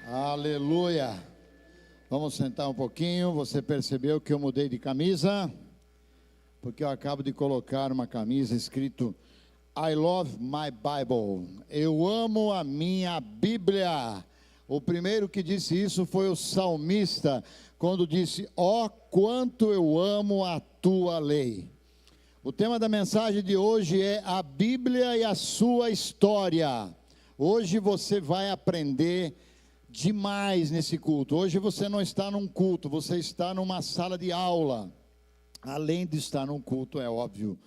Aleluia. Vamos sentar um pouquinho. Você percebeu que eu mudei de camisa? Porque eu acabo de colocar uma camisa escrito I love my Bible. Eu amo a minha Bíblia. O primeiro que disse isso foi o salmista, quando disse: ó, quanto eu amo a tua lei. O tema da mensagem de hoje é a Bíblia e a sua história. Hoje você vai aprender demais nesse culto. Hoje você não está num culto, você está numa sala de aula. Além de estar num culto, é óbvio,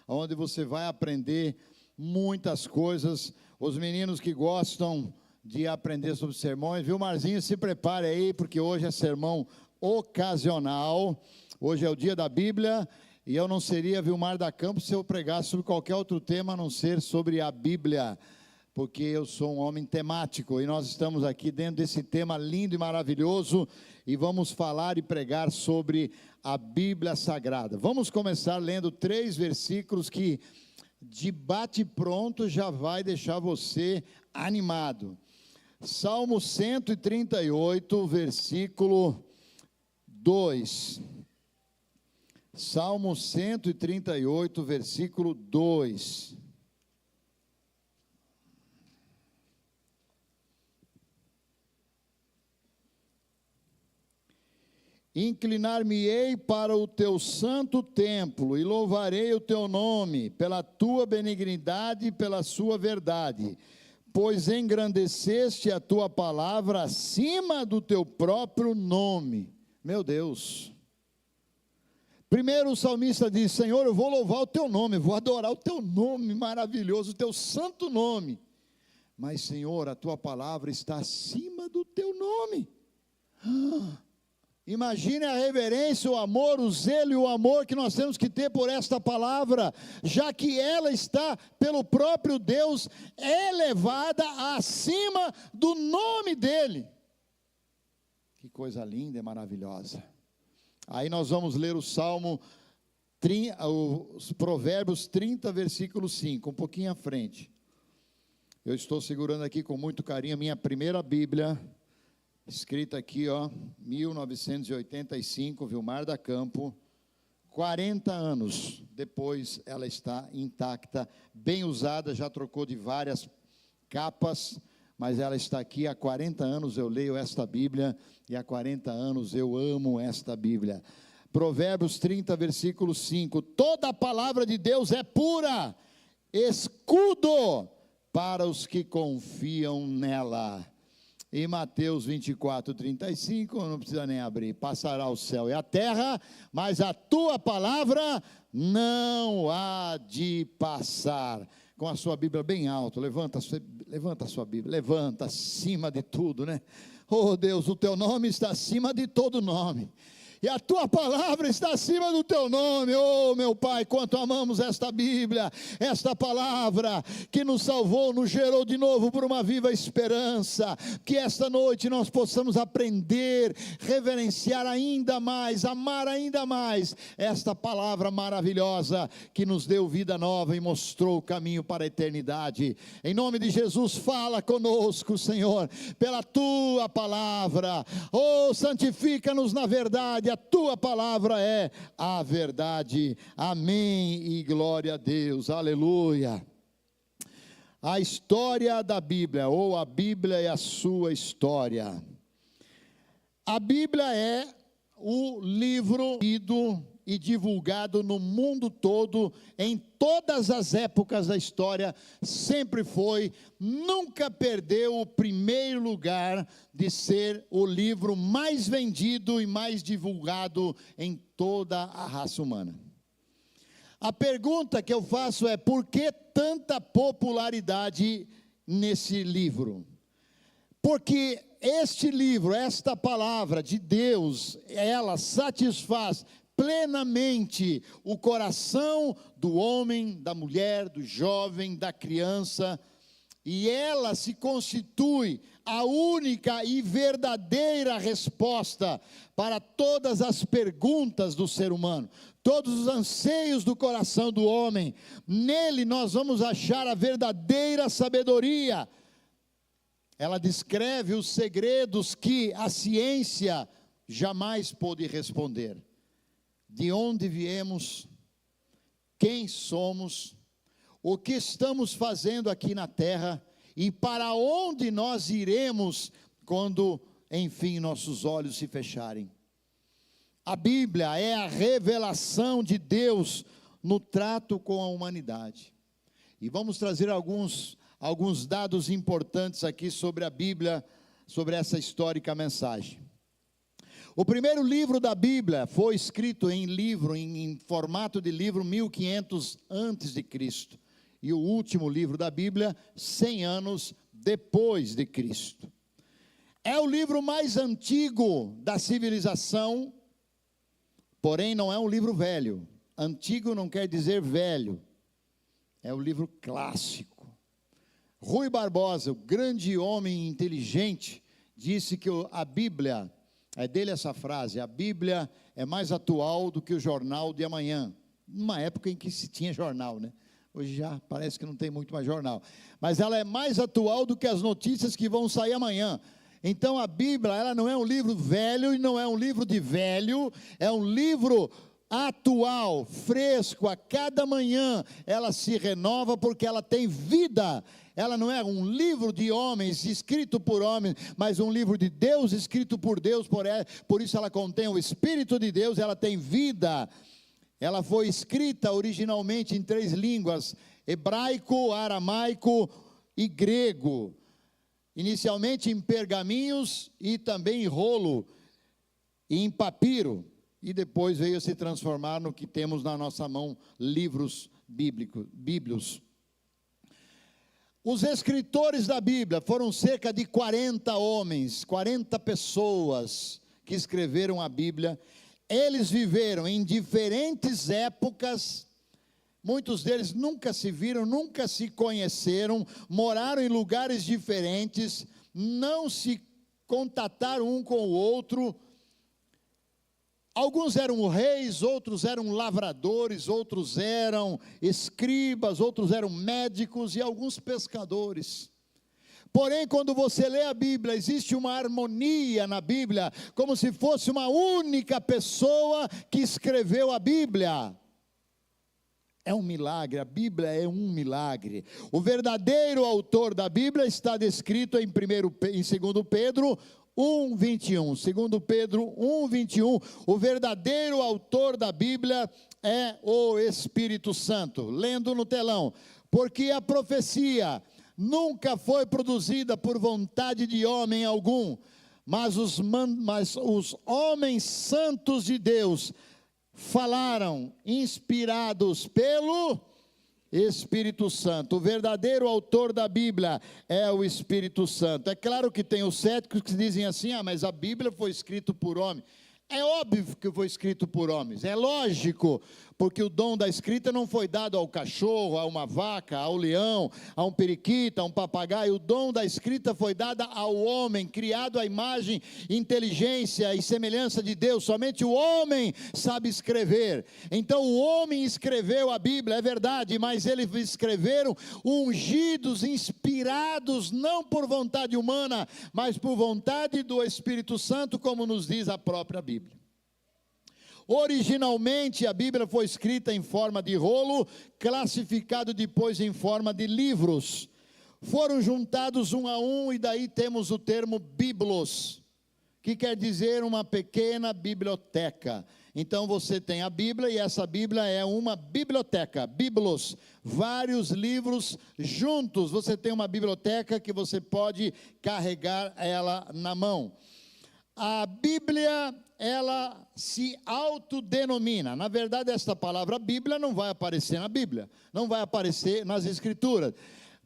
onde você vai aprender muitas coisas. Os meninos que gostam de aprender sobre sermões, viu, Marzinho? Se prepare aí, porque hoje é sermão ocasional. Hoje é o dia da Bíblia, e eu não seria Vilmar da Campos se eu pregasse sobre qualquer outro tema a não ser sobre a Bíblia, porque eu sou um homem temático, e nós estamos aqui dentro desse tema lindo e maravilhoso, e vamos falar e pregar sobre a Bíblia Sagrada. Vamos começar lendo 3 versículos que, de bate-pronto, já vai deixar você animado. Salmo 138, versículo 2. Salmo 138, versículo 2. Inclinar-me-ei para o teu santo templo e louvarei o teu nome pela tua benignidade e pela sua verdade, pois engrandeceste a tua palavra acima do teu próprio nome. Meu Deus. Primeiro o salmista diz: Senhor, eu vou louvar o teu nome, vou adorar o teu nome maravilhoso, o teu santo nome. Mas, Senhor, a tua palavra está acima do teu nome. Imagine a reverência, o amor, o zelo e o amor que nós temos que ter por esta palavra, já que ela está pelo próprio Deus elevada acima do nome dele. Que coisa linda e maravilhosa. Aí nós vamos ler o Salmo, os Provérbios 30, versículo 5, um pouquinho à frente. Eu estou segurando aqui com muito carinho a minha primeira Bíblia, escrita aqui, ó, 1985, Vilmar da Campo. 40 anos depois ela está intacta, bem usada, já trocou de várias capas, mas ela está aqui há 40 anos. Eu leio esta Bíblia e há 40 anos eu amo esta Bíblia. Provérbios 30, versículo 5, toda a palavra de Deus é pura, escudo para os que confiam nela. E Mateus 24, 35, não precisa nem abrir: passará o céu e a terra, mas a tua palavra não há de passar. Com a sua Bíblia bem alto, levanta a sua Bíblia, levanta acima de tudo, né? Oh Deus, o teu nome está acima de todo nome, e a tua palavra está acima do teu nome. Oh meu Pai, quanto amamos esta Bíblia, esta palavra que nos salvou, nos gerou de novo por uma viva esperança. Que esta noite nós possamos aprender, reverenciar ainda mais, amar ainda mais esta palavra maravilhosa que nos deu vida nova e mostrou o caminho para a eternidade. Em nome de Jesus, fala conosco, Senhor, pela tua palavra. Oh, santifica-nos na verdade, a tua palavra é a verdade. Amém e glória a Deus, aleluia. A história da Bíblia, ou a Bíblia e a sua história. A Bíblia é o livro lido e divulgado no mundo todo, em todas as épocas da história, sempre foi, nunca perdeu o primeiro lugar de ser o livro mais vendido e mais divulgado em toda a raça humana. A pergunta que eu faço é: por que tanta popularidade nesse livro? Porque este livro, esta palavra de Deus, ela satisfaz plenamente o coração do homem, da mulher, do jovem, da criança, e ela se constitui a única e verdadeira resposta para todas as perguntas do ser humano, todos os anseios do coração do homem. Nele nós vamos achar a verdadeira sabedoria. ela descreve os segredos que a ciência jamais pôde responder. De onde viemos, quem somos, o que estamos fazendo aqui na terra e para onde nós iremos quando, enfim, nossos olhos se fecharem. A Bíblia é a revelação de Deus no trato com a humanidade. E vamos trazer alguns dados importantes aqui sobre a Bíblia, sobre essa histórica mensagem. O primeiro livro da Bíblia foi escrito em formato de livro 1500 antes de Cristo. E o último livro da Bíblia, 100 anos depois de Cristo. É o livro mais antigo da civilização, porém não é um livro velho. Antigo não quer dizer velho. É um livro clássico. Rui Barbosa, o grande homem inteligente, disse que a Bíblia, é dele essa frase, a Bíblia é mais atual do que o jornal de amanhã. Numa época em que se tinha jornal, né? Hoje já parece que não tem muito mais jornal. Mas ela é mais atual do que as notícias que vão sair amanhã. Então a Bíblia, ela não é um livro velho e não é um livro de velho, é um livro atual, fresco, a cada manhã ela se renova porque ela tem vida. Ela não é um livro de homens, escrito por homens, mas um livro de Deus, escrito por Deus, por isso ela contém o Espírito de Deus, ela tem vida. Ela foi escrita originalmente em 3 línguas, hebraico, aramaico e grego. Inicialmente em pergaminhos e também em rolo, e em papiro. E depois veio a se transformar no que temos na nossa mão, livros bíblicos. Os escritores da Bíblia foram cerca de 40 homens, 40 pessoas que escreveram a Bíblia. Eles viveram em diferentes épocas, muitos deles nunca se viram, nunca se conheceram, moraram em lugares diferentes, não se contataram um com o outro. Alguns eram reis, outros eram lavradores, outros eram escribas, outros eram médicos e alguns pescadores. Porém, quando você lê a Bíblia, existe uma harmonia na Bíblia, como se fosse uma única pessoa que escreveu a Bíblia. É um milagre, a Bíblia é um milagre. O verdadeiro autor da Bíblia está descrito em 2 Pedro 1:21, 2 Pedro 1:21, o verdadeiro autor da Bíblia é o Espírito Santo. Lendo no telão, porque a profecia nunca foi produzida por vontade de homem algum, mas os homens santos de Deus falaram, inspirados pelo Espírito Santo. O verdadeiro autor da Bíblia é o Espírito Santo. É claro que tem os céticos que dizem assim, mas a Bíblia foi escrita por homem. É óbvio que foi escrito por homens, é lógico, porque o dom da escrita não foi dado ao cachorro, a uma vaca, ao leão, a um periquito, a um papagaio. O dom da escrita foi dado ao homem, criado à imagem, inteligência e semelhança de Deus. Somente o homem sabe escrever. Então o homem escreveu a Bíblia, é verdade, mas eles escreveram ungidos, inspirados, não por vontade humana, mas por vontade do Espírito Santo, como nos diz a própria Bíblia. Originalmente a Bíblia foi escrita em forma de rolo, classificado depois em forma de livros. Foram juntados um a um e daí temos o termo biblos, que quer dizer uma pequena biblioteca. Então você tem a Bíblia e essa Bíblia é uma biblioteca, biblos, vários livros juntos. Você tem uma biblioteca que você pode carregar ela na mão. A Bíblia, ela se autodenomina. Na verdade, esta palavra Bíblia não vai aparecer na Bíblia, não vai aparecer nas Escrituras,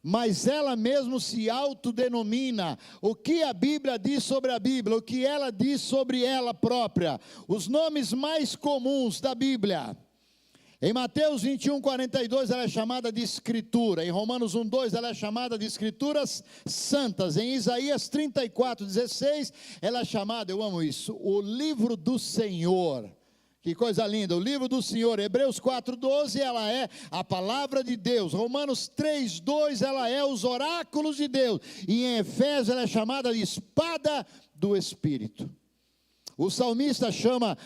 mas ela mesmo se autodenomina. O que a Bíblia diz sobre a Bíblia, o que ela diz sobre ela própria. Os nomes mais comuns da Bíblia. Em Mateus 21:42 ela é chamada de Escritura, em Romanos 1:2 ela é chamada de Escrituras Santas, em Isaías 34:16 ela é chamada, eu amo isso, o livro do Senhor, Que coisa linda, o livro do Senhor, Hebreus 4:12, ela é a palavra de Deus. Romanos 3:2, ela é os oráculos de Deus. E em Efésios ela é chamada de espada do Espírito. O salmista chama,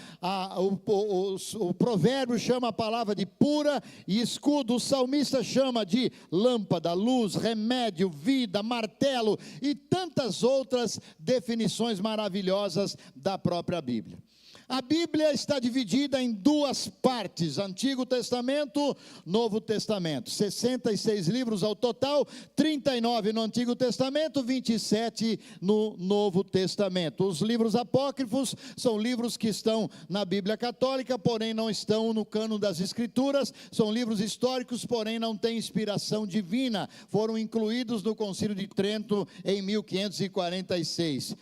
o provérbio chama a palavra de pura e escudo. O salmista chama de lâmpada, luz, remédio, vida, martelo e tantas outras definições maravilhosas da própria Bíblia. A Bíblia está dividida em duas partes, Antigo Testamento, Novo Testamento. 66 livros ao total, 39 no Antigo Testamento, 27 no Novo Testamento. Os livros apócrifos são livros que estão na Bíblia Católica, porém não estão no cânon das Escrituras. São livros históricos, porém não têm inspiração divina. Foram incluídos no Concílio de Trento em 1546.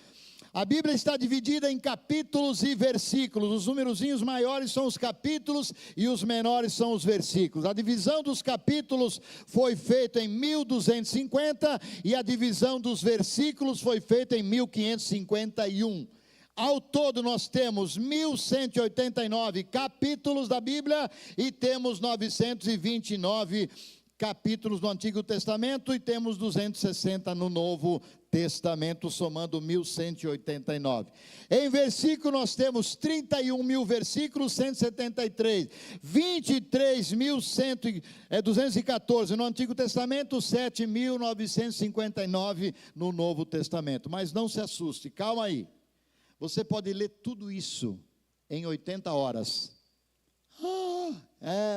A Bíblia está dividida em capítulos e versículos. Os numerozinhos maiores são os capítulos e os menores são os versículos. A divisão dos capítulos foi feita em 1250 e a divisão dos versículos foi feita em 1551. Ao todo nós temos 1189 capítulos da Bíblia e temos 929 capítulos no Antigo Testamento e temos 260 no Novo Testamento, somando 1189. Em versículo nós temos 31 mil versículos, 173, 23.214 no Antigo Testamento, 7.959 no Novo Testamento. Mas não se assuste, calma aí. Você pode ler tudo isso em 80 horas.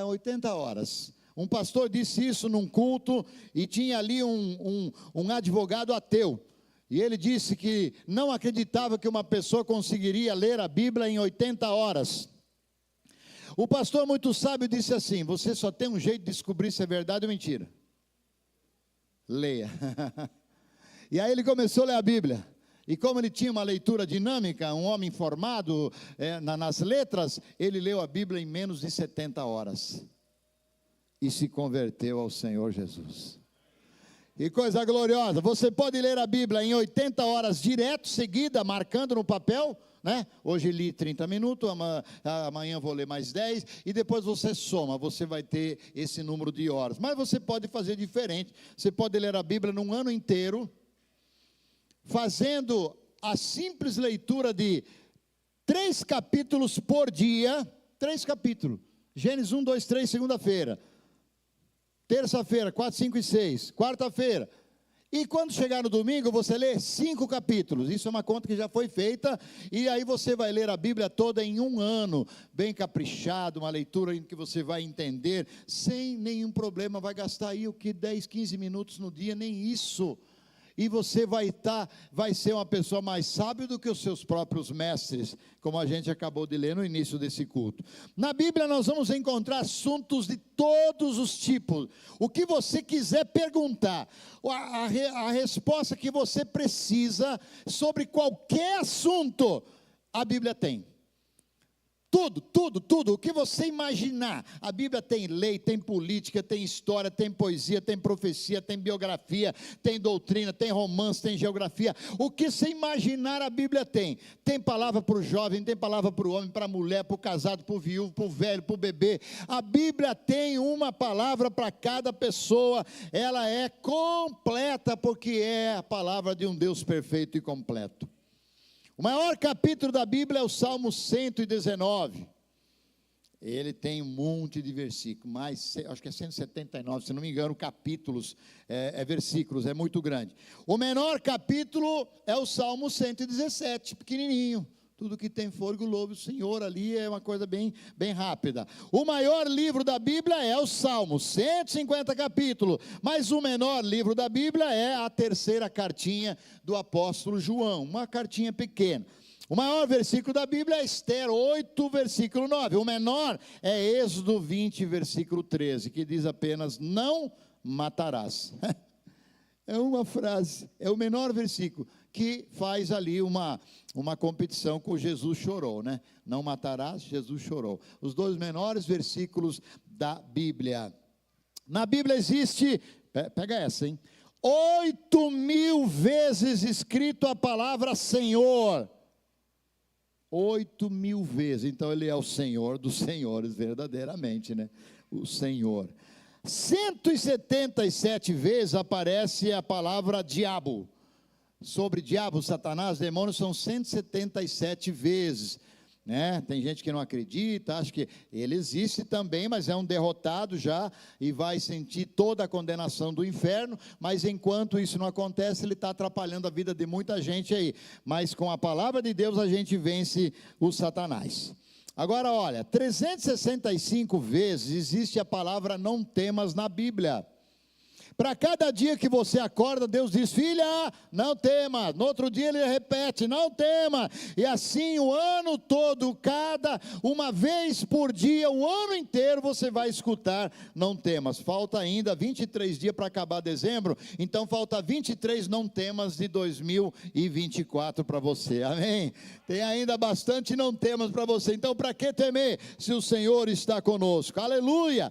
80 horas. Um pastor disse isso num culto e tinha ali um advogado ateu. E ele disse que não acreditava que uma pessoa conseguiria ler a Bíblia em 80 horas. O pastor muito sábio disse assim: você só tem um jeito de descobrir se é verdade ou mentira. Leia. E aí ele começou a ler a Bíblia. E como ele tinha uma leitura dinâmica, um homem formado nas letras, ele leu a Bíblia em menos de 70 horas. E se converteu ao Senhor Jesus. Que coisa gloriosa. Você pode ler a Bíblia em 80 horas direto, seguida, marcando no papel, né? Hoje li 30 minutos, amanhã vou ler mais 10, e depois você soma, você vai ter esse número de horas. Mas você pode fazer diferente. Você pode ler a Bíblia num ano inteiro, fazendo a simples leitura de 3 capítulos por dia. 3 capítulos. Gênesis 1, 2, 3, segunda-feira. Terça-feira, 4, 5 e 6. Quarta-feira. E quando chegar no domingo, você lê 5 capítulos. Isso é uma conta que já foi feita. E aí você vai ler a Bíblia toda em um ano. Bem caprichado, uma leitura em que você vai entender. Sem nenhum problema. Vai gastar aí 10, 15 minutos no dia. Nem isso. E você vai ser uma pessoa mais sábia do que os seus próprios mestres, como a gente acabou de ler no início desse culto. Na Bíblia nós vamos encontrar assuntos de todos os tipos. O que você quiser perguntar, a resposta que você precisa sobre qualquer assunto, a Bíblia tem. Tudo, o que você imaginar. A Bíblia tem lei, tem política, tem história, tem poesia, tem profecia, tem biografia, tem doutrina, tem romance, tem geografia. O que você imaginar a Bíblia tem. Tem palavra para o jovem, tem palavra para o homem, para a mulher, para o casado, para o viúvo, para o velho, para o bebê. A Bíblia tem uma palavra para cada pessoa. Ela é completa porque é a palavra de um Deus perfeito e completo. O maior capítulo da Bíblia é o Salmo 119. Ele tem um monte de versículos, acho que é 179, se não me engano, capítulos, versículos, é muito grande. O menor capítulo é o Salmo 117, pequenininho. Tudo que tem fôlego, louve o Senhor, ali é uma coisa bem rápida. O maior livro da Bíblia é o Salmo, 150 capítulos, mas o menor livro da Bíblia é a terceira cartinha do apóstolo João, uma cartinha pequena. O maior versículo da Bíblia é Esther 8, versículo 9. O menor é Êxodo 20, versículo 13, que diz apenas: não matarás. É uma frase, é o menor versículo, que faz ali uma competição com Jesus chorou, né? Não matarás, Jesus chorou. Os 2 menores versículos da Bíblia. Na Bíblia existe, pega essa, hein? 8.000 vezes escrito a palavra Senhor. 8.000 vezes. Então ele é o Senhor dos senhores, verdadeiramente, né? O Senhor. 177 vezes aparece a palavra diabo. Sobre diabo, Satanás, demônios, são 177 vezes. Né? Tem gente que não acredita, acha que ele existe também, mas é um derrotado já, e vai sentir toda a condenação do inferno, mas enquanto isso não acontece, ele está atrapalhando a vida de muita gente aí, mas com a palavra de Deus a gente vence o Satanás. Agora olha, 365 vezes existe a palavra não temas na Bíblia. Para cada dia que você acorda, Deus diz: filha, não tema. No outro dia ele repete: não tema. E assim o ano todo, uma vez por dia, o ano inteiro você vai escutar: não temas. Falta ainda 23 dias para acabar dezembro, então falta 23 não temas de 2024 para você, amém? Tem ainda bastante não temas para você, então para que temer se o Senhor está conosco? Aleluia!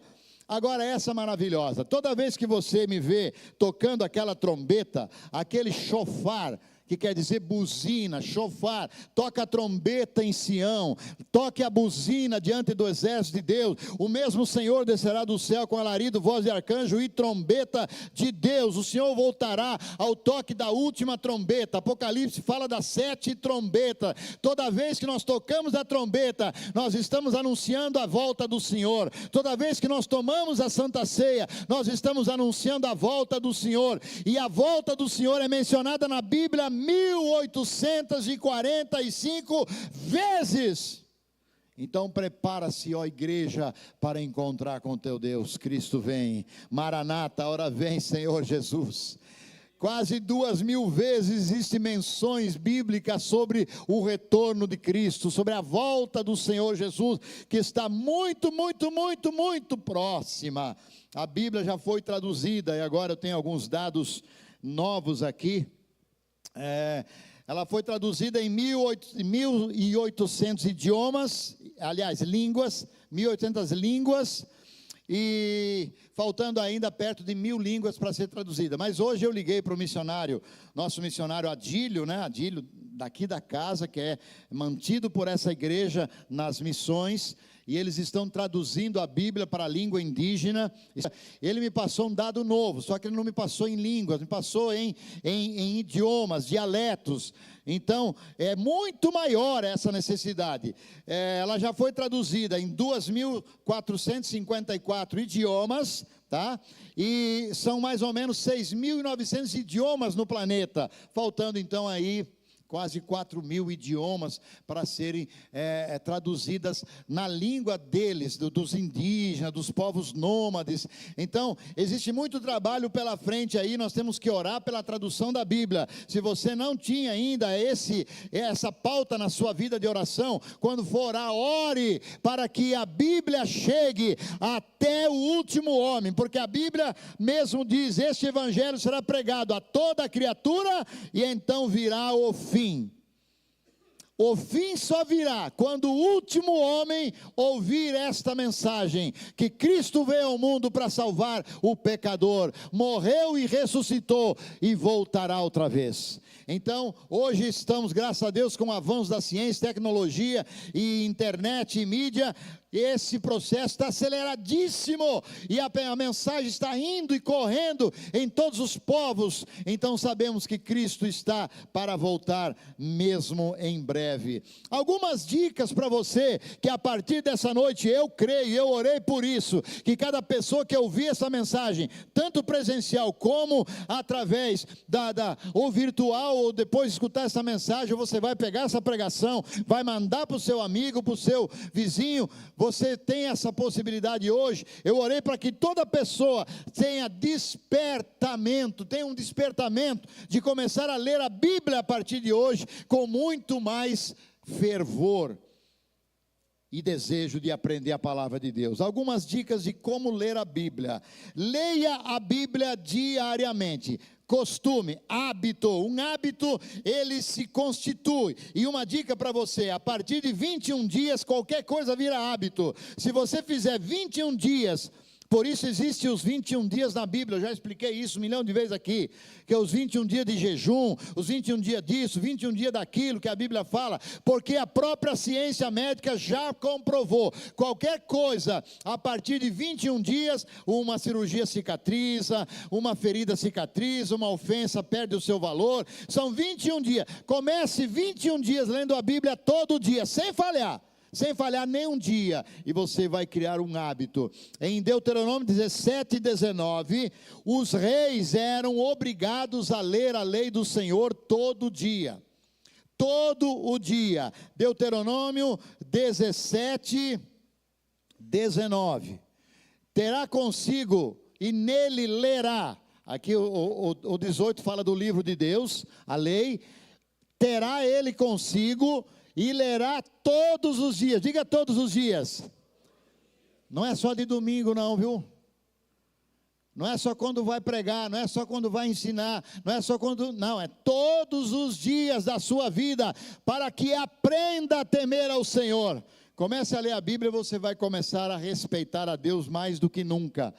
Agora essa maravilhosa, toda vez que você me vê tocando aquela trombeta, aquele chofar, que quer dizer buzina, chofar, toca a trombeta em Sião, toque a buzina diante do exército de Deus, o mesmo Senhor descerá do céu com alarido, voz de arcanjo e trombeta de Deus. O Senhor voltará ao toque da última trombeta. Apocalipse fala das 7 trombetas. Toda vez que nós tocamos a trombeta, nós estamos anunciando a volta do Senhor. Toda vez que nós tomamos a Santa Ceia, nós estamos anunciando a volta do Senhor, e a volta do Senhor é mencionada na Bíblia 1845 vezes. Então prepara-se, ó igreja, para encontrar com teu Deus. Cristo vem, Maranata, ora vem, Senhor Jesus. Quase 2.000 vezes existem menções bíblicas sobre o retorno de Cristo, sobre a volta do Senhor Jesus, que está muito, muito, muito, muito próxima. A Bíblia já foi traduzida, e agora eu tenho alguns dados novos aqui. Ela foi traduzida em 1.800 idiomas, aliás, línguas, 1.800 línguas, e faltando ainda perto de 1.000 línguas para ser traduzida. Mas hoje eu liguei para o missionário, nosso missionário Adílio, né? Adílio daqui da casa, que é mantido por essa igreja nas missões, e eles estão traduzindo a Bíblia para a língua indígena. Ele me passou um dado novo, só que ele não me passou em línguas, me passou em idiomas, dialetos. Então, é muito maior essa necessidade. Ela já foi traduzida em 2.454 idiomas, tá? E são mais ou menos 6.900 idiomas no planeta, faltando então aí quase 4.000 idiomas para serem traduzidas na língua deles, dos indígenas, dos povos nômades. Então, existe muito trabalho pela frente aí, nós temos que orar pela tradução da Bíblia. Se você não tinha ainda essa pauta na sua vida de oração, quando for orar, ore para que a Bíblia chegue até o último homem, porque a Bíblia mesmo diz: este evangelho será pregado a toda criatura, e então virá o fim. O fim só virá quando o último homem ouvir esta mensagem, que Cristo veio ao mundo para salvar o pecador, morreu e ressuscitou e voltará outra vez. Então, hoje estamos, graças a Deus, com o avanço da ciência, tecnologia e internet e mídia. Esse processo está aceleradíssimo, e a mensagem está indo e correndo em todos os povos. Então sabemos que Cristo está para voltar mesmo em breve. Algumas dicas para você, que a partir dessa noite, eu creio, eu orei por isso, que cada pessoa que ouvir essa mensagem, tanto presencial como através ou virtual, ou depois de escutar essa mensagem, você vai pegar essa pregação, vai mandar para o seu amigo, para o seu vizinho. Você tem essa possibilidade hoje. Eu orei para que toda pessoa tenha um despertamento de começar a ler a Bíblia a partir de hoje, com muito mais fervor e desejo de aprender a palavra de Deus. Algumas dicas de como ler a Bíblia. Leia a Bíblia diariamente. Costume, hábito, um hábito ele se constitui, e uma dica para você: a partir de 21 dias qualquer coisa vira hábito. Se você fizer 21 dias Por isso existem os 21 dias na Bíblia, eu já expliquei isso 1 milhão de vezes aqui, que é os 21 dias de jejum, os 21 dias disso, 21 dias daquilo que a Bíblia fala, porque a própria ciência médica já comprovou, qualquer coisa, a partir de 21 dias, uma cirurgia cicatriza, uma ferida cicatriza, uma ofensa perde o seu valor, são 21 dias, comece 21 dias lendo a Bíblia todo dia, sem falhar nenhum dia, e você vai criar um hábito. Em Deuteronômio 17:19, os reis eram obrigados a ler a lei do Senhor todo dia, todo o dia. Deuteronômio 17:19, terá consigo e nele lerá, aqui o 18 fala do livro de Deus, a lei, terá ele consigo e lerá todos os dias, diga todos os dias, não é só de domingo não, viu? Não é só quando vai pregar, não é só quando vai ensinar, não é só quando, não, é todos os dias da sua vida, para que aprenda a temer ao Senhor. Comece a ler a Bíblia e você vai começar a respeitar a Deus mais do que nunca.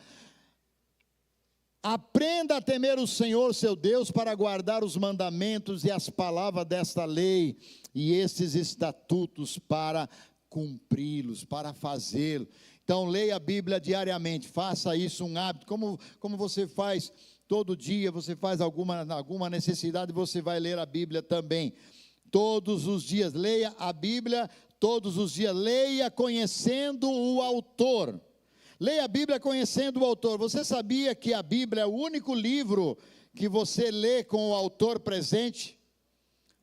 Aprenda a temer o Senhor seu Deus para guardar os mandamentos e as palavras desta lei e estes estatutos para cumpri-los, para fazê-los. Então leia a Bíblia diariamente, faça isso um hábito, como você faz todo dia, você faz alguma necessidade, você vai ler a Bíblia também, todos os dias, leia a Bíblia todos os dias, leia conhecendo o autor. Leia a Bíblia conhecendo o autor. Você sabia que a Bíblia é o único livro que você lê com o autor presente?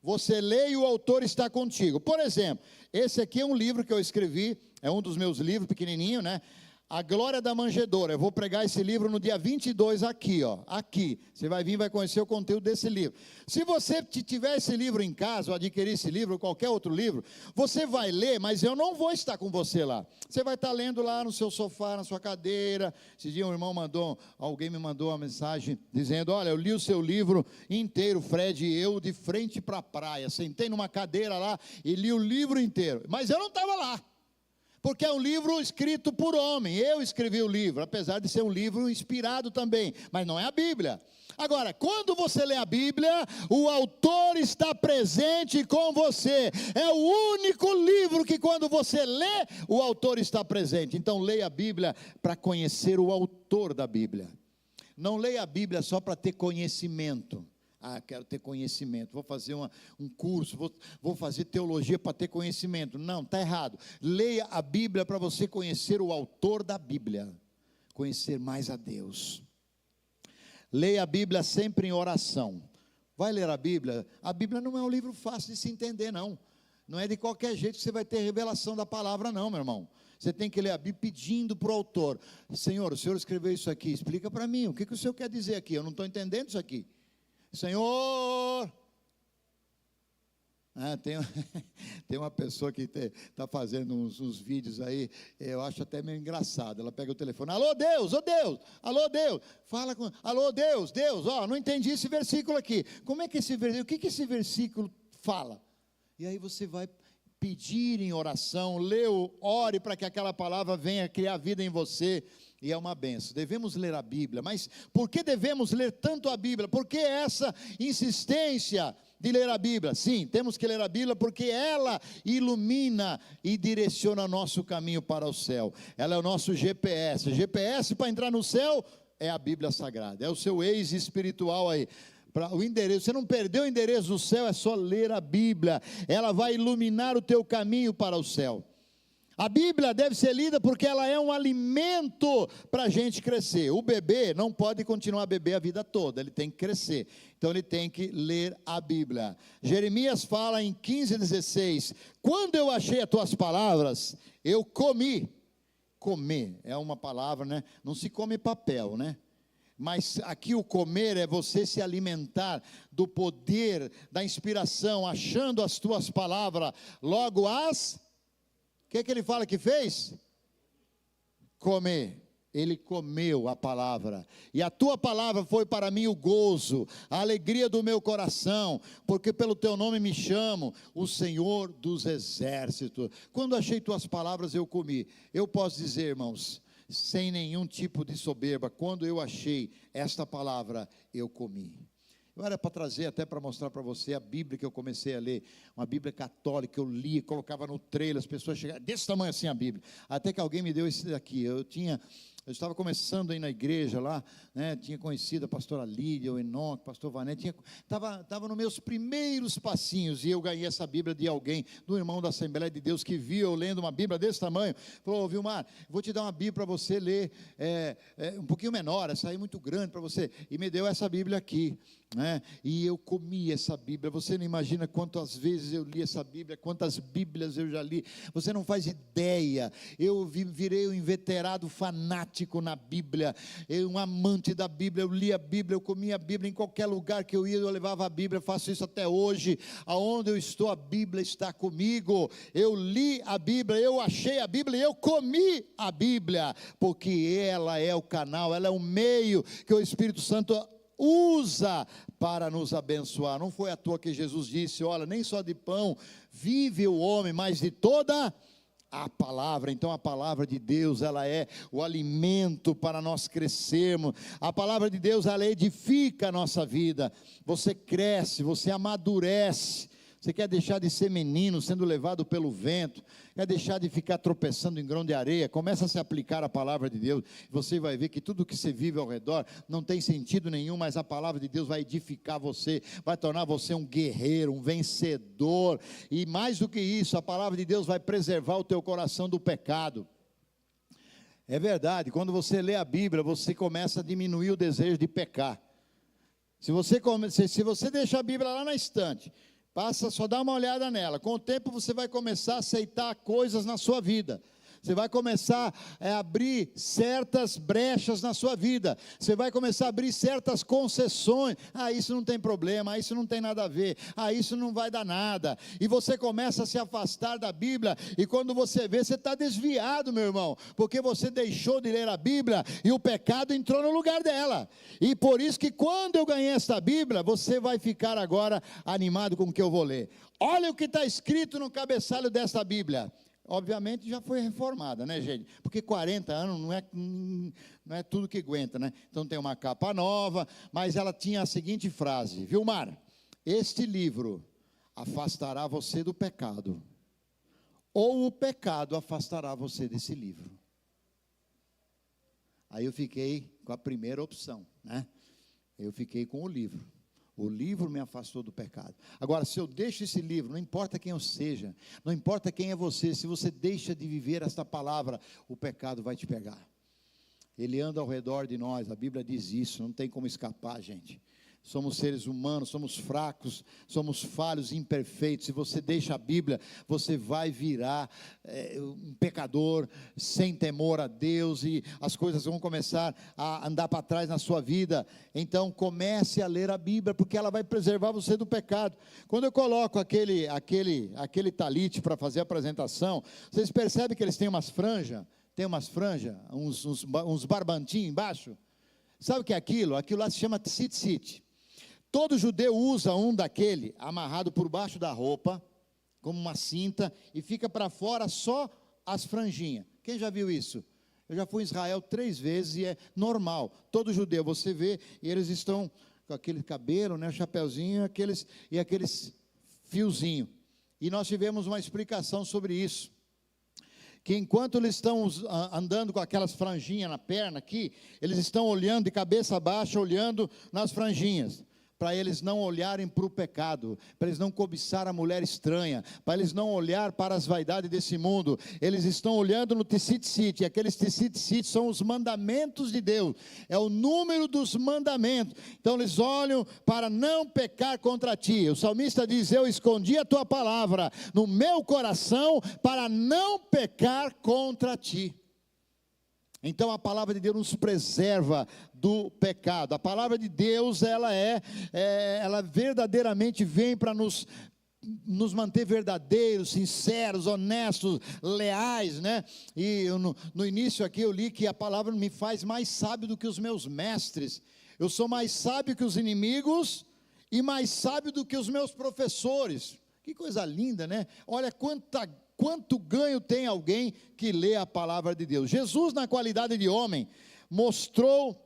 Você lê e o autor está contigo. Por exemplo, esse aqui é um livro que eu escrevi, é um dos meus livros, pequenininho, né? A Glória da Manjedoura. Eu vou pregar esse livro no dia 22 aqui, ó. Aqui. Você vai vir e vai conhecer o conteúdo desse livro. Se você tiver esse livro em casa, ou adquirir esse livro, ou qualquer outro livro, você vai ler, mas eu não vou estar com você lá. Você vai estar lendo lá no seu sofá, na sua cadeira. Esse dia alguém me mandou uma mensagem dizendo, olha, eu li o seu livro inteiro, Fred e eu, de frente para a praia. Sentei numa cadeira lá e li o livro inteiro. Mas eu não estava lá. Porque é um livro escrito por homem, eu escrevi o livro, apesar de ser um livro inspirado também, mas não é a Bíblia. Agora, quando você lê a Bíblia, o autor está presente com você, é o único livro que quando você lê, o autor está presente. Então leia a Bíblia para conhecer o autor da Bíblia, não leia a Bíblia só para ter conhecimento. Ah, quero ter conhecimento, vou fazer um curso, vou fazer teologia para ter conhecimento. Não, está errado. Leia a Bíblia para você conhecer o autor da Bíblia, conhecer mais a Deus. Leia a Bíblia sempre em oração. Vai ler a Bíblia não é um livro fácil de se entender, não. Não é de qualquer jeito que você vai ter revelação da palavra, não, meu irmão. Você tem que ler a Bíblia pedindo para o autor, Senhor, o Senhor escreveu isso aqui, explica para mim, o que o Senhor quer dizer aqui? Eu não estou entendendo isso aqui. Senhor, tem uma pessoa que está fazendo uns vídeos aí, eu acho até meio engraçado. Ela pega o telefone, alô Deus, ô Deus, alô Deus, fala com, alô Deus, ó, não entendi esse versículo aqui. Como é que esse versículo, o que esse versículo fala? E aí você vai pedir em oração, ore para que aquela palavra venha criar vida em você. E é uma benção. Devemos ler a Bíblia, mas por que devemos ler tanto a Bíblia? Por que essa insistência de ler a Bíblia? Sim, temos que ler a Bíblia porque ela ilumina e direciona nosso caminho para o céu. Ela é o nosso GPS. GPS para entrar no céu é a Bíblia Sagrada, é o seu Waze espiritual aí. O endereço, você não perdeu o endereço do céu, é só ler a Bíblia. Ela vai iluminar o teu caminho para o céu. A Bíblia deve ser lida porque ela é um alimento para a gente crescer. O bebê não pode continuar a beber a vida toda, ele tem que crescer. Então ele tem que ler a Bíblia. Jeremias fala em 15:16, quando eu achei as tuas palavras, eu comi. Comer é uma palavra, né? Não se come papel, né? Mas aqui o comer é você se alimentar do poder, da inspiração, achando as tuas palavras, logo o que ele fala que fez? Comer. Ele comeu a palavra. E a tua palavra foi para mim o gozo, a alegria do meu coração, porque pelo teu nome me chamo, o Senhor dos exércitos. Quando achei tuas palavras eu comi. Eu posso dizer, irmãos, sem nenhum tipo de soberba. Quando eu achei esta palavra, eu comi. Eu era para trazer até para mostrar para você a Bíblia que eu comecei a ler, uma Bíblia católica, eu lia, colocava no trailer, as pessoas chegavam, desse tamanho assim a Bíblia, até que alguém me deu esse daqui. Eu estava começando aí na igreja lá, né, tinha conhecido a pastora Lídia, o Enoque, o pastor Vanete, estava nos meus primeiros passinhos, e eu ganhei essa Bíblia de alguém, do irmão da Assembleia de Deus, que viu eu lendo uma Bíblia desse tamanho, falou: Vilmar, vou te dar uma Bíblia para você ler, um pouquinho menor, essa aí é muito grande para você, e me deu essa Bíblia aqui, né, e eu comi essa Bíblia. Você não imagina quantas vezes eu li essa Bíblia, quantas Bíblias eu já li, você não faz ideia. Eu virei um inveterado fanático na Bíblia, um amante da Bíblia. Eu li a Bíblia, eu comia a Bíblia, em qualquer lugar que eu ia eu levava a Bíblia. Eu faço isso até hoje, aonde eu estou a Bíblia está comigo. Eu li a Bíblia, eu achei a Bíblia e eu comi a Bíblia, porque ela é o canal, ela é o meio que o Espírito Santo usa para nos abençoar. Não foi à toa que Jesus disse: olha, nem só de pão vive o homem, mas de toda a palavra. Então a palavra de Deus, ela é o alimento para nós crescermos. A palavra de Deus, ela edifica a nossa vida. Você cresce, você amadurece. Você quer deixar de ser menino, sendo levado pelo vento, quer deixar de ficar tropeçando em grão de areia, começa a se aplicar a palavra de Deus, você vai ver que tudo que você vive ao redor não tem sentido nenhum, mas a palavra de Deus vai edificar você, vai tornar você um guerreiro, um vencedor, e mais do que isso, a palavra de Deus vai preservar o teu coração do pecado. É verdade, quando você lê a Bíblia, você começa a diminuir o desejo de pecar. Se você deixa a Bíblia lá na estante, só dá uma olhada nela, com o tempo você vai começar a aceitar coisas na sua vida, você vai começar a abrir certas brechas na sua vida, você vai começar a abrir certas concessões. Isso não tem problema, isso não tem nada a ver, isso não vai dar nada, e você começa a se afastar da Bíblia, e quando você vê, você está desviado, meu irmão, porque você deixou de ler a Bíblia, e o pecado entrou no lugar dela, e por isso que quando eu ganhei esta Bíblia, você vai ficar agora animado com o que eu vou ler. Olha o que está escrito no cabeçalho desta Bíblia. Obviamente já foi reformada, né, gente? Porque 40 anos não é tudo que aguenta, né? Então tem uma capa nova, mas ela tinha a seguinte frase: Vilmar, este livro afastará você do pecado, ou o pecado afastará você desse livro. Aí eu fiquei com a primeira opção, né? Eu fiquei com o livro. O livro me afastou do pecado. Agora, se eu deixo esse livro, não importa quem eu seja, não importa quem é você, se você deixa de viver esta palavra, o pecado vai te pegar. Ele anda ao redor de nós, a Bíblia diz isso, não tem como escapar, gente. Somos seres humanos, somos fracos, somos falhos, imperfeitos. Se você deixa a Bíblia, você vai virar um pecador, sem temor a Deus, e as coisas vão começar a andar para trás na sua vida. Então comece a ler a Bíblia, porque ela vai preservar você do pecado. Quando eu coloco aquele talite para fazer a apresentação, vocês percebem que eles têm umas franjas? Tem umas franjas, uns barbantinhos embaixo? Sabe o que é aquilo? Aquilo lá se chama tzitzit. Todo judeu usa um daquele, amarrado por baixo da roupa, como uma cinta, e fica para fora só as franjinhas. Quem já viu isso? Eu já fui em Israel 3 vezes e é normal. Todo judeu, você vê, e eles estão com aquele cabelo, né, chapeuzinho, aqueles fiozinhos. E nós tivemos uma explicação sobre isso. Que enquanto eles estão andando com aquelas franjinhas na perna aqui, eles estão olhando de cabeça baixa, olhando nas franjinhas, para eles não olharem para o pecado, para eles não cobiçar a mulher estranha, para eles não olhar para as vaidades desse mundo. Eles estão olhando no tzitzit, e aqueles tzitzit são os mandamentos de Deus, é o número dos mandamentos. Então eles olham para não pecar contra ti. O salmista diz: eu escondi a tua palavra no meu coração para não pecar contra ti. Então a palavra de Deus nos preserva do pecado. A palavra de Deus, ela verdadeiramente vem para nos manter verdadeiros, sinceros, honestos, leais, né? E no início aqui eu li que a palavra me faz mais sábio do que os meus mestres. Eu sou mais sábio que os inimigos e mais sábio do que os meus professores. Que coisa linda, né? Olha quanta quanto ganho tem alguém que lê a palavra de Deus? Jesus, na qualidade de homem, mostrou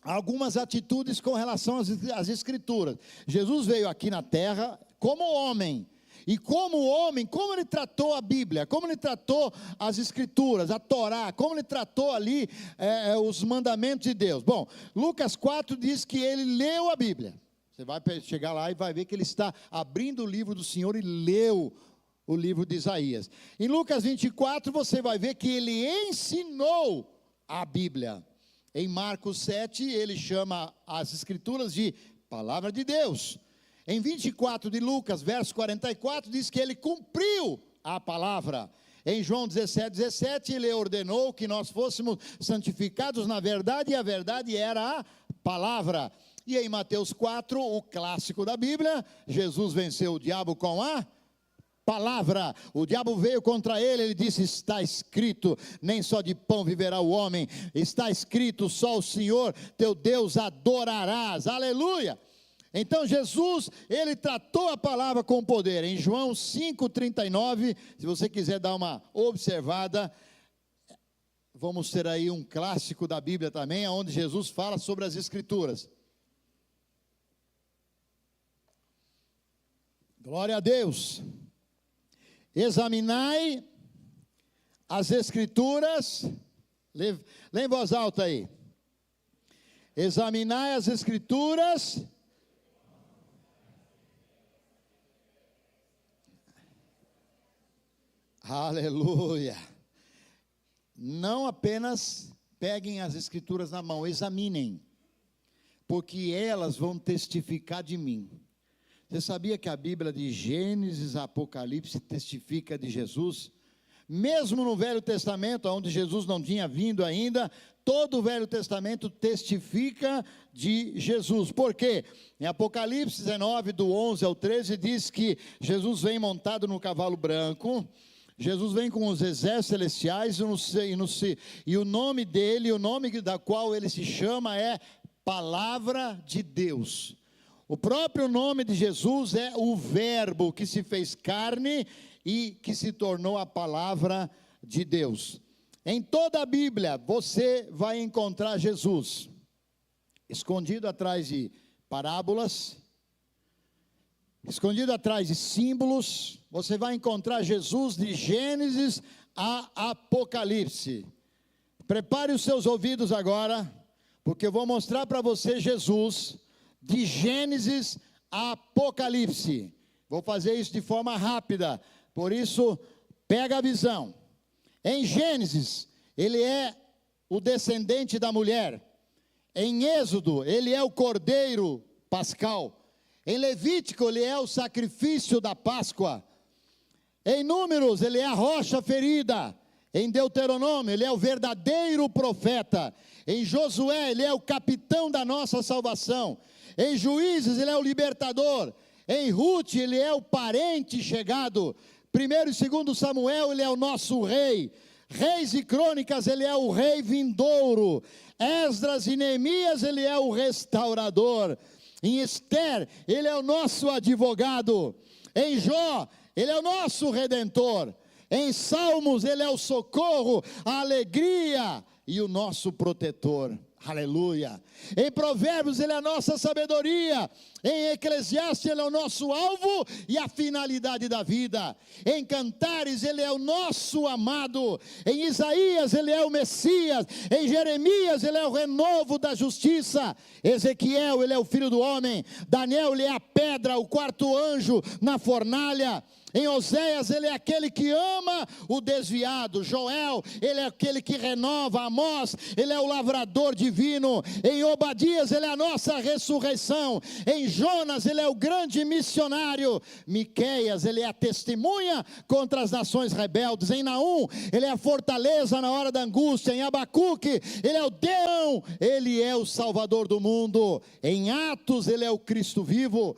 algumas atitudes com relação às Escrituras. Jesus veio aqui na terra como homem. E como homem, como ele tratou a Bíblia, como ele tratou as Escrituras, a Torá, como ele tratou ali os mandamentos de Deus. Bom, Lucas 4 diz que ele leu a Bíblia. Você vai chegar lá e vai ver que ele está abrindo o livro do Senhor e leu o livro de Isaías. Em Lucas 24 você vai ver que ele ensinou a Bíblia. Em Marcos 7 ele chama as Escrituras de Palavra de Deus. Em 24 de Lucas, verso 44, diz que ele cumpriu a palavra. Em João 17, ele ordenou que nós fôssemos santificados na verdade, e a verdade era a palavra. E em Mateus 4, o clássico da Bíblia, Jesus venceu o diabo com a palavra. O diabo veio contra ele, ele disse: está escrito, nem só de pão viverá o homem, está escrito, só o Senhor teu Deus adorarás. Aleluia! Então Jesus, ele tratou a palavra com poder. Em João 5,39, se você quiser dar uma observada, vamos ter aí um clássico da Bíblia também, onde Jesus fala sobre as Escrituras. Glória a Deus. Examinai as Escrituras, lê em voz alta aí. Examinai as Escrituras. Aleluia. Não apenas peguem as Escrituras na mão, examinem, porque elas vão testificar de mim. Você sabia que a Bíblia de Gênesis, Apocalipse testifica de Jesus? Mesmo no Velho Testamento, onde Jesus não tinha vindo ainda, todo o Velho Testamento testifica de Jesus. Por quê? Em Apocalipse 19, do 11 ao 13, diz que Jesus vem montado no cavalo branco. Jesus vem com os exércitos celestiais e o nome dele, o nome da qual ele se chama é Palavra de Deus. O próprio nome de Jesus é o Verbo que se fez carne e que se tornou a Palavra de Deus. Em toda a Bíblia você vai encontrar Jesus escondido atrás de parábolas, escondido atrás de símbolos. Você vai encontrar Jesus de Gênesis a Apocalipse. Prepare os seus ouvidos agora, porque eu vou mostrar para você Jesus de Gênesis a Apocalipse. Vou fazer isso de forma rápida, por isso pega a visão. Em Gênesis, ele é o descendente da mulher. Em Êxodo, ele é o cordeiro pascal. Em Levítico, ele é o sacrifício da Páscoa. Em Números, ele é a rocha ferida. Em Deuteronômio, ele é o verdadeiro profeta. Em Josué, ele é o capitão da nossa salvação. Em Juízes, ele é o libertador. Em Ruth, ele é o parente chegado. 1º e 2º Samuel, ele é o nosso rei. Reis e Crônicas, ele é o rei vindouro. Esdras e Neemias, ele é o restaurador. Em Esther, ele é o nosso advogado. Em Jó, ele é o nosso redentor. Em Salmos, ele é o socorro, a alegria e o nosso protetor. Aleluia. Em Provérbios, ele é a nossa sabedoria. Em Eclesiastes, ele é o nosso alvo e a finalidade da vida. Em Cantares, ele é o nosso amado. Em Isaías, ele é o Messias. Em Jeremias, ele é o renovo da justiça. Ezequiel, ele é o filho do homem. Daniel, ele é a pedra, o quarto anjo na fornalha. Em Oséias, ele é aquele que ama o desviado. Joel, ele é aquele que renova. Amós, ele é o lavrador divino. Em Obadias, ele é a nossa ressurreição. Em Jonas, ele é o grande missionário. Miqueias, ele é a testemunha contra as nações rebeldes. Em Naum, ele é a fortaleza na hora da angústia. Em Abacuque, ele é o Deão, ele é o salvador do mundo. Em Atos, ele é o Cristo vivo.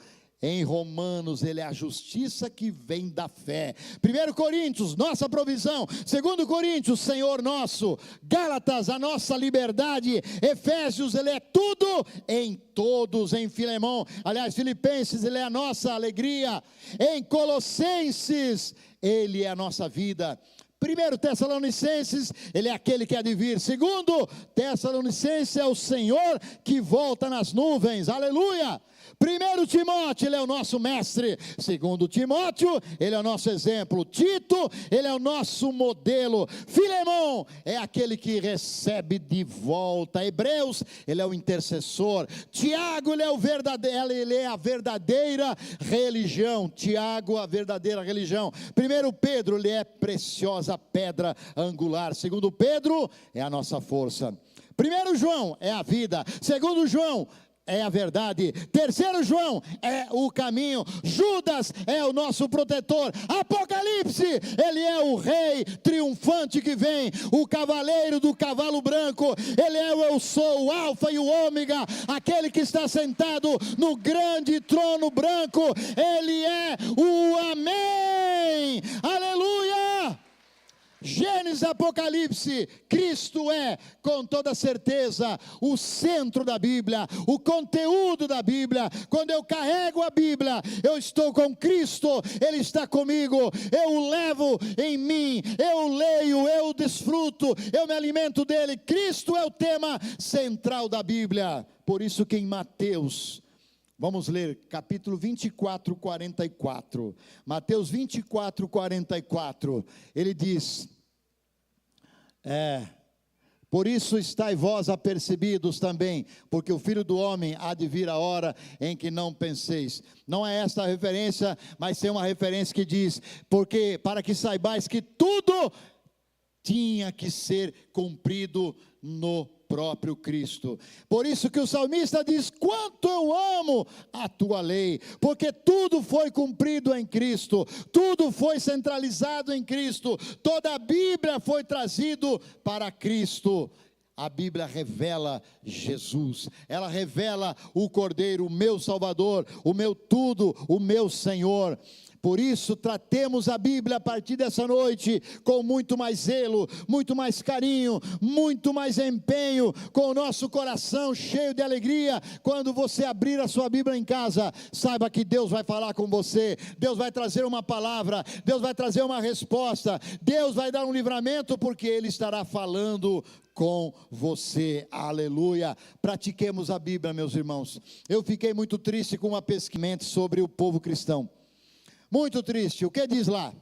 Em Romanos, ele é a justiça que vem da fé. 1 Coríntios, nossa provisão. 2 Coríntios, Senhor nosso. Gálatas, a nossa liberdade. Efésios, ele é tudo em todos. Em Filemão, aliás, Filipenses, ele é a nossa alegria. Em Colossenses, Ele é a nossa vida. 1 Tessalonicenses, ele é aquele que há de vir. 2 Tessalonicenses é o Senhor que volta nas nuvens, aleluia. 1 Timóteo, ele é o nosso mestre. 2 Timóteo, ele é o nosso exemplo. Tito, ele é o nosso modelo. Filemão é aquele que recebe de volta. Hebreus, ele é o intercessor. Tiago, ele é a verdadeira religião. Tiago, a verdadeira religião. 1 Pedro, ele é preciosa pedra angular. 2 Pedro, é a nossa força. 1 João é a vida. 2 João é a verdade. 3 João é o caminho. Judas é o nosso protetor. Apocalipse, ele é o rei triunfante que vem, o cavaleiro do cavalo branco. Ele é o eu sou, o alfa e o ômega, aquele que está sentado no grande trono branco. Ele é o amém, aleluia. Gênesis, Apocalipse, Cristo é, com toda certeza, o centro da Bíblia, o conteúdo da Bíblia. Quando eu carrego a Bíblia, eu estou com Cristo, Ele está comigo, eu o levo em mim, eu leio, eu desfruto, eu me alimento dele. Cristo é o tema central da Bíblia. Por isso que em Mateus, vamos ler capítulo 24, 44. Mateus 24, 44. Ele diz: por isso estai vós apercebidos também, porque o Filho do Homem há de vir a hora em que não penseis. Não é esta a referência, mas tem uma referência que diz: porque para que saibais que tudo tinha que ser cumprido no próprio Cristo. Por isso que o salmista diz: quanto eu amo a tua lei, porque tudo foi cumprido em Cristo, tudo foi centralizado em Cristo, toda a Bíblia foi trazido para Cristo. A Bíblia revela Jesus, ela revela o Cordeiro, o meu Salvador, o meu tudo, o meu Senhor. Por isso, tratemos a Bíblia a partir dessa noite com muito mais zelo, muito mais carinho, muito mais empenho, com o nosso coração cheio de alegria. Quando você abrir a sua Bíblia em casa, saiba que Deus vai falar com você, Deus vai trazer uma palavra, Deus vai trazer uma resposta, Deus vai dar um livramento, porque Ele estará falando com você, aleluia. Pratiquemos a Bíblia, meus irmãos. Eu fiquei muito triste com uma pesquisa sobre o povo cristão. Muito triste. O que diz lá?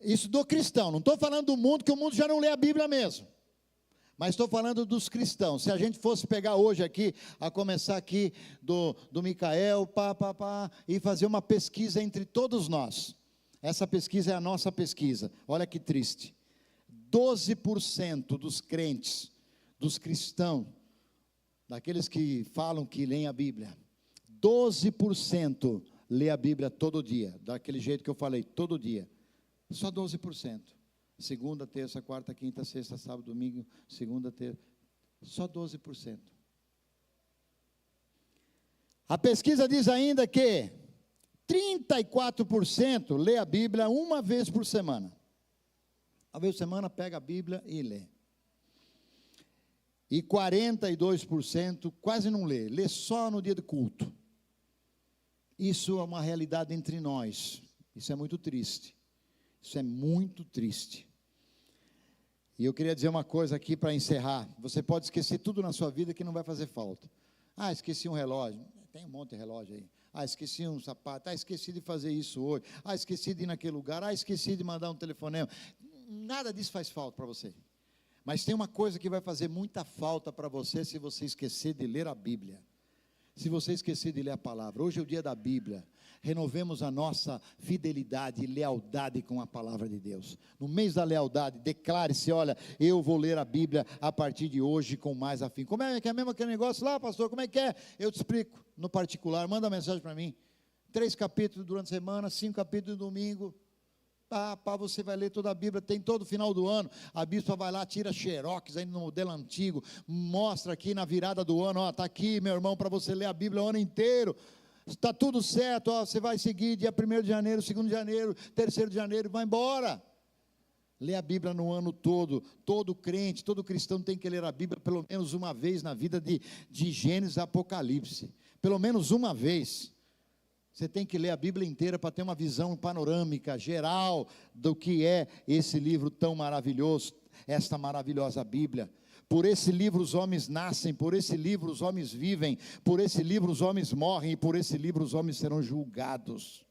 Isso do cristão, não estou falando do mundo, que o mundo já não lê a Bíblia mesmo, mas estou falando dos cristãos. Se a gente fosse pegar hoje aqui, a começar aqui do Micael, e fazer uma pesquisa entre todos nós, essa pesquisa é a nossa pesquisa, olha que triste, 12% dos crentes, dos cristãos, daqueles que falam que leem a Bíblia, 12% lê a Bíblia todo dia, daquele jeito que eu falei, todo dia, só 12%, segunda, terça, quarta, quinta, sexta, sábado, domingo, segunda, terça, só 12%. A pesquisa diz ainda que 34% lê a Bíblia uma vez por semana. Uma vez por semana pega a Bíblia e lê. E 42% quase não lê, lê só no dia do culto. Isso é uma realidade entre nós, isso é muito triste, isso é muito triste. E eu queria dizer uma coisa aqui para encerrar: você pode esquecer tudo na sua vida que não vai fazer falta. Esqueci um relógio, tem um monte de relógio aí. Esqueci um sapato, esqueci de fazer isso hoje, esqueci de ir naquele lugar, esqueci de mandar um telefonema. Nada disso faz falta para você. Mas tem uma coisa que vai fazer muita falta para você se você esquecer de ler a Bíblia. Se você esquecer de ler a palavra, hoje é o dia da Bíblia, renovemos a nossa fidelidade e lealdade com a palavra de Deus. No mês da lealdade, declare-se: olha, eu vou ler a Bíblia a partir de hoje com mais afinco. Como é que é mesmo aquele negócio lá, pastor? Como é que é? Eu te explico no particular, manda uma mensagem para mim. 3 capítulos durante a semana, 5 capítulos no domingo. Você vai ler toda a Bíblia, tem todo o final do ano, a bispa vai lá, tira xerox ainda no modelo antigo, mostra aqui na virada do ano, está aqui, meu irmão, para você ler a Bíblia o ano inteiro, está tudo certo, você vai seguir dia 1º de janeiro, 2º de janeiro, 3º de janeiro, vai embora. Lê a Bíblia no ano todo, todo crente, todo cristão tem que ler a Bíblia pelo menos uma vez na vida de Gênesis e Apocalipse, pelo menos uma vez. Você tem que ler a Bíblia inteira para ter uma visão panorâmica, geral, do que é esse livro tão maravilhoso, esta maravilhosa Bíblia. Por esse livro os homens nascem, por esse livro os homens vivem, por esse livro os homens morrem, e por esse livro os homens serão julgados.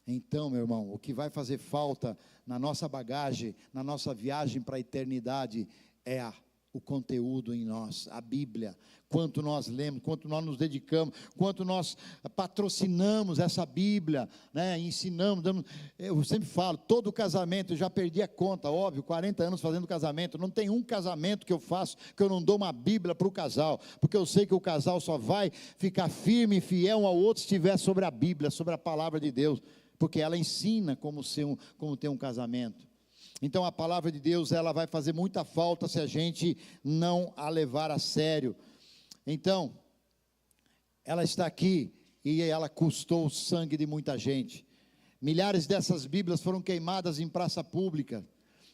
Então, meu irmão, o que vai fazer falta na nossa bagagem, na nossa viagem para a eternidade, é o conteúdo em nós, a Bíblia. Quanto nós lemos, quanto nós nos dedicamos, quanto nós patrocinamos essa Bíblia, né, ensinamos, eu sempre falo, todo casamento, eu já perdi a conta, óbvio, 40 anos fazendo casamento, não tem um casamento que eu faço, que eu não dou uma Bíblia para o casal, porque eu sei que o casal só vai ficar firme e fiel um ao outro se estiver sobre a Bíblia, sobre a palavra de Deus, porque ela ensina como ter um casamento. Então a palavra de Deus, ela vai fazer muita falta se a gente não a levar a sério. Então, ela está aqui e ela custou o sangue de muita gente. Milhares dessas Bíblias foram queimadas em praça pública.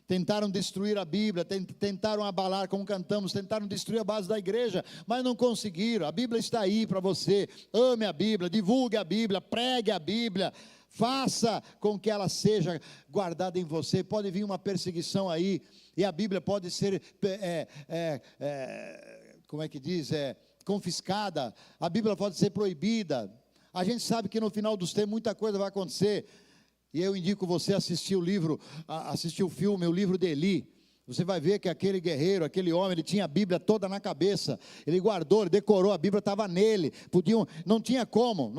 Tentaram destruir a Bíblia, tentaram abalar, como cantamos, tentaram destruir a base da igreja, mas não conseguiram. A Bíblia está aí para você. Ame a Bíblia, divulgue a Bíblia, pregue a Bíblia. Faça com que ela seja guardada em você. Pode vir uma perseguição aí, e a Bíblia pode ser, confiscada. A Bíblia pode ser proibida. A gente sabe que no final dos tempos muita coisa vai acontecer. E eu indico você assistir o filme, o livro de Eli. Você vai ver que aquele guerreiro, aquele homem, ele tinha a Bíblia toda na cabeça, ele guardou, ele decorou, a Bíblia estava nele, não tinha como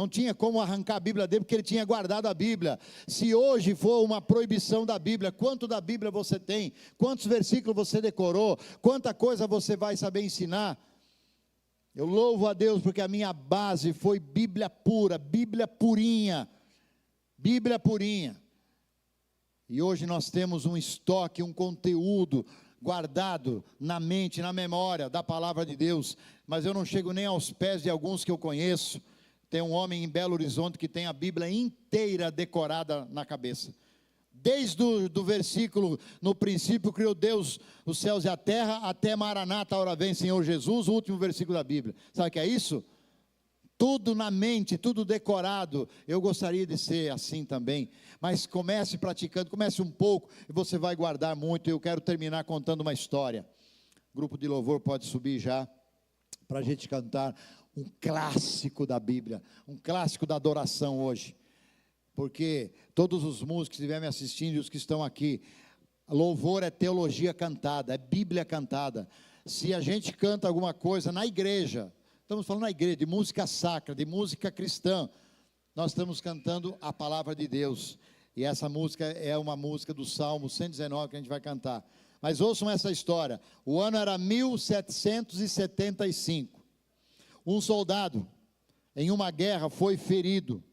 arrancar a Bíblia dele, porque ele tinha guardado a Bíblia. Se hoje for uma proibição da Bíblia, quanto da Bíblia você tem? Quantos versículos você decorou? Quanta coisa você vai saber ensinar? Eu louvo a Deus, porque a minha base foi Bíblia pura, Bíblia purinha, Bíblia purinha. E hoje nós temos um estoque, um conteúdo guardado na mente, na memória da palavra de Deus, mas eu não chego nem aos pés de alguns que eu conheço. Tem um homem em Belo Horizonte que tem a Bíblia inteira decorada na cabeça. Desde o versículo, no princípio criou Deus os céus e a terra, até Maranata, ora vem Senhor Jesus, o último versículo da Bíblia. Sabe o que é isso? Tudo na mente, tudo decorado. Eu gostaria de ser assim também, mas comece praticando, comece um pouco, e você vai guardar muito. Eu quero terminar contando uma história. O grupo de louvor pode subir já, para a gente cantar um clássico da Bíblia, um clássico da adoração hoje, porque todos os músicos que estiverem me assistindo e os que estão aqui, louvor é teologia cantada, é Bíblia cantada. Se a gente canta alguma coisa na igreja, estamos falando na igreja, de música sacra, de música cristã, nós estamos cantando a palavra de Deus, e essa música é uma música do Salmo 119 que a gente vai cantar. Mas ouçam essa história. O ano era 1775, um soldado em uma guerra foi ferido,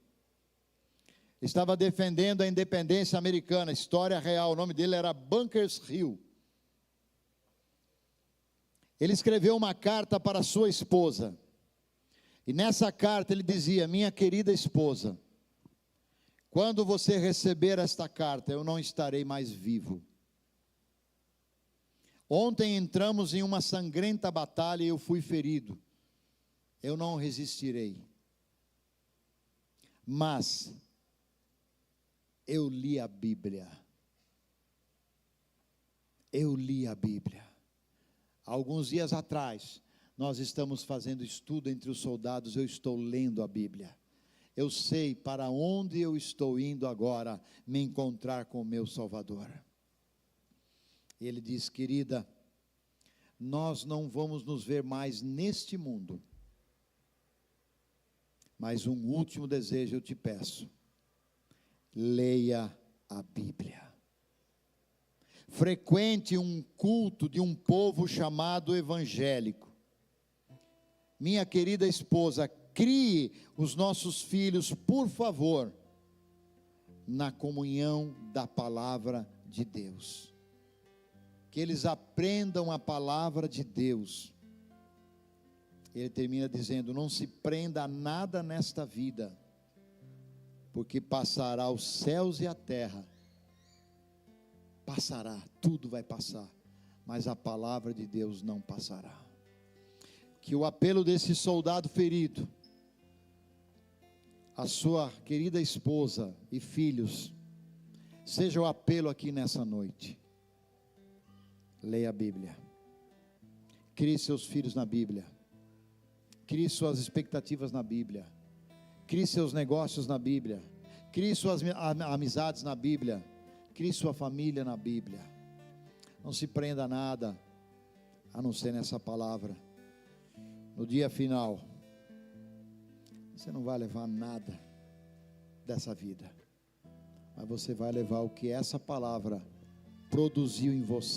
estava defendendo a independência americana, história real, o nome dele era Bunkers Hill. Ele escreveu uma carta para sua esposa, e nessa carta ele dizia: minha querida esposa, quando você receber esta carta, eu não estarei mais vivo. Ontem entramos em uma sangrenta batalha e eu fui ferido. Eu não resistirei. Mas eu li a Bíblia. Eu li a Bíblia. Alguns dias atrás, nós estamos fazendo estudo entre os soldados, eu estou lendo a Bíblia. Eu sei para onde eu estou indo agora, me encontrar com o meu Salvador. E ele diz: querida, nós não vamos nos ver mais neste mundo, mas um último desejo eu te peço: leia a Bíblia. Frequente um culto de um povo chamado evangélico. Minha querida esposa, crie os nossos filhos, por favor, na comunhão da palavra de Deus. Que eles aprendam a palavra de Deus. Ele termina dizendo: não se prenda a nada nesta vida, porque passará os céus e a terra. Passará, tudo vai passar, mas a palavra de Deus não passará. Que o apelo desse soldado ferido a sua querida esposa e filhos, seja o apelo aqui nessa noite. Leia a Bíblia. Crie seus filhos na Bíblia. Crie suas expectativas na Bíblia. Crie seus negócios na Bíblia. Crie suas amizades na Bíblia. Crie sua família na Bíblia. Não se prenda a nada, a não ser nessa palavra. No dia final, você não vai levar nada dessa vida, mas você vai levar o que essa palavra produziu em você.